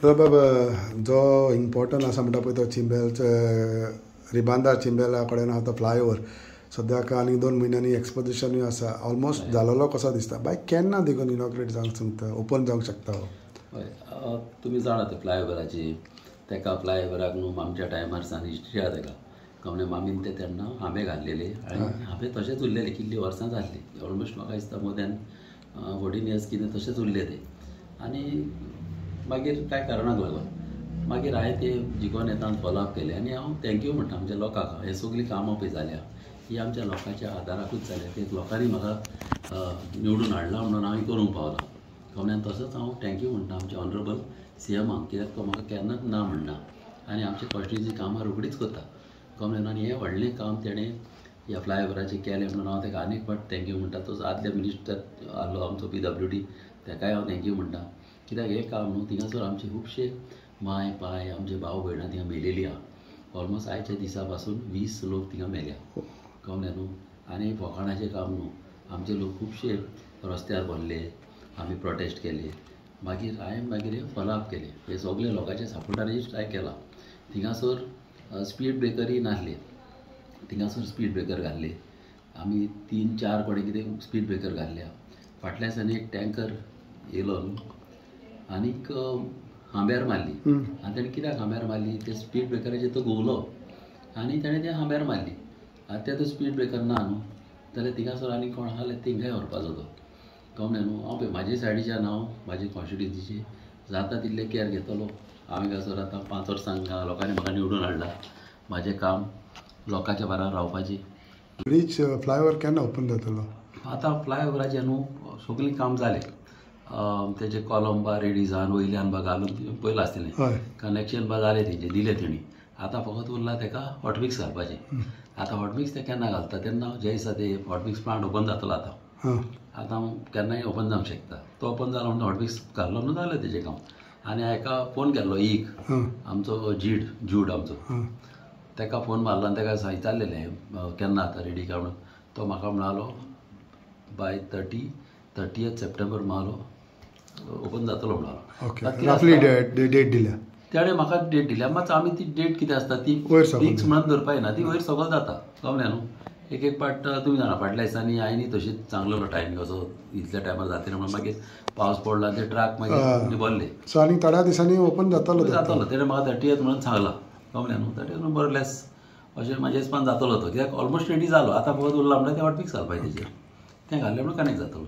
बाबा जो इम्पॉर्टंट आसा म्हणटा पळय तो चिंबेलचो रिबांदार चिंबेला कडेन आहा तो फ्लायओवर सद्याक आनी 2 म्हयन्यांनी एक्सपोजिशनूय आसा ऑलमोस्ट जालोलो कसो दिसता बाय केन्ना देखून इनॉग्रेट जावंक सांगता ओपन जावंक शकता हय तुमी जाणा ते फ्लायओवराची तेका फ्लायओवराक न्हू आमच्या टायमार सान हिस्ट्री आहा तेका कमणे मामीन ते तेन्ना हांबे घाल्लेले आनी हांबे तशेंच उरलेले कितलीं वर्सां जाल्ली ऑलमोस्ट म्हाका दिसता मोर दॅन 14 इयर्स कितें तशेंच उरले ते आनी मागीर कांय कारणाक लागून मागीर हांवें ते जिकोन येतान फॉलोअप केले आनी हांव थँक्यू म्हणटा आमच्या लोकांक हे सगळीं कामां पळय जाल्या ही आमच्या लोकांच्या आदाराकूच जाल्या ते लोकांनी म्हाका निवडून हाडला म्हणून हांव करूंक पावला कमल्यान तसोच हांव थँक्यू म्हणटा आमच्या ऑनरेबल CMाक कित्याक तो म्हाका केन्नाच ना म्हणना आनी आमच्या कॉन्स्टिट्युन्सी कामां रोखडीच करता कमल्यान आनी हें व्हडलें काम तेणें ह्या फ्लायओवराचें केलें म्हणून हांव तेका आनीक फावट थँक्यू म्हणटा तो आदले मिनिस्टर आसलो आमचो PWD तेकाय हांव थँक्यू म्हणटा कित्याक हें काम न्हू थिंगासर आमचे खुबशे माय पाय आमचे भाव भयणां थिंगा मेलेलीं आहा ऑलमोस्ट आयच्या दिसा पासून 20 लोक थिंगा मेल्या कमलें न्हू आनी फकाणाचें काम न्हू आमचे लोक खुबशे रस्त्यार भरले आमी प्रोटेस्ट केले मागीर हांवें मागीर हें फॉलोअप केलें हे सगळे लोकांच्या सपोर्टानूच ट्राय केला थिंगासर स्पीड ब्रेकरूय नासले थिंगासर स्पीड ब्रेकर घाल्ले आमी 3-4 कोणे कितें स्पीड ब्रेकर घाल्ल्या फाटल्या दिसांनी एक टँकर येयलो न्हू आनीक हांब्यार मारली आनी ताणें कित्याक हांब्यार मारली ते स्पीड ब्रेकराचेर तो घुंवलो आनी ताणें ते हांब्यार मारली आतां ते स्पीड ब्रेकर ना न्हू जाल्यार थिंगासर आनी कोण आसले तेंकाय व्हरपाचो तो कमलें न्हू हांव पळय म्हाजे सायडीच्यान हांव म्हाजे कॉन्स्टिट्युन्सीची जाता तितले केअर घेतलो हांवें गासर आतां 5 वर्सां लोकांनी म्हाका निवडून हाडला म्हाजें काम लोकांच्या बाराबर रावपाची ब्रीज फ्लायओवर केन्ना ओपन जातलो आतां फ्लायओवराचें न्हू सगळीं काम जालें तेजे कॉलम बा रेडी जावन वयल्यान बा घालून पयलें आसतलें कनेक्शन बा जालें तेंचें दिलें तेणी आतां फकत उरला तेका हॉटमिक्स घालपाचें आतां हॉटमिक्स ते केन्ना घालता तेन्ना जे दिसा ते हॉटमिक्स प्लांट ओपन जातलो आतां हांव केन्नाय ओपन जावंक शकता तो ओपन जालो म्हणून हॉटमिक्स घाल्लो म्हणून जालें तेजें काम आनी हाका फोन केल्लो आमचो जूड आमचो तेका फोन मारलो आनी तेका विचारलेलें केन्ना जाता रेडी काय म्हणून तो म्हाका म्हणालो बाय 30th सप्टेंबर म्हणालो ओपन जातलो म्हणालो डेट दिल्या तेणें म्हाका डेट दिल्या मात आमी ती डेट कितें आसता ती फिक्स म्हणून धरपाक ना ती वयर सकयल जाता कळ्ळें न्हू एक पाट तुमी जाणा फाटल्या दिसांनी हांवेंनी तशीच चांगलो टायम कसो इतल्या टायमार जातलें म्हणून मागीर पावस पडलो आनी ते ट्राक मागीर निबरले सो आनी थोड्या दिसांनी ओपन जातलो तेणें म्हाका 30th म्हणून सांगला कळ्ळें न्हू 30th म्हणून बरलेस अशें म्हाजे हिसपान जातलो तो कित्याक ऑलमोस्ट रेडी जालो आतां फकत उरला म्हणल्यार ते हॉटमिक्स घालपाचें तेजेर तें घाल्लें म्हणून कनेक्ट जातलो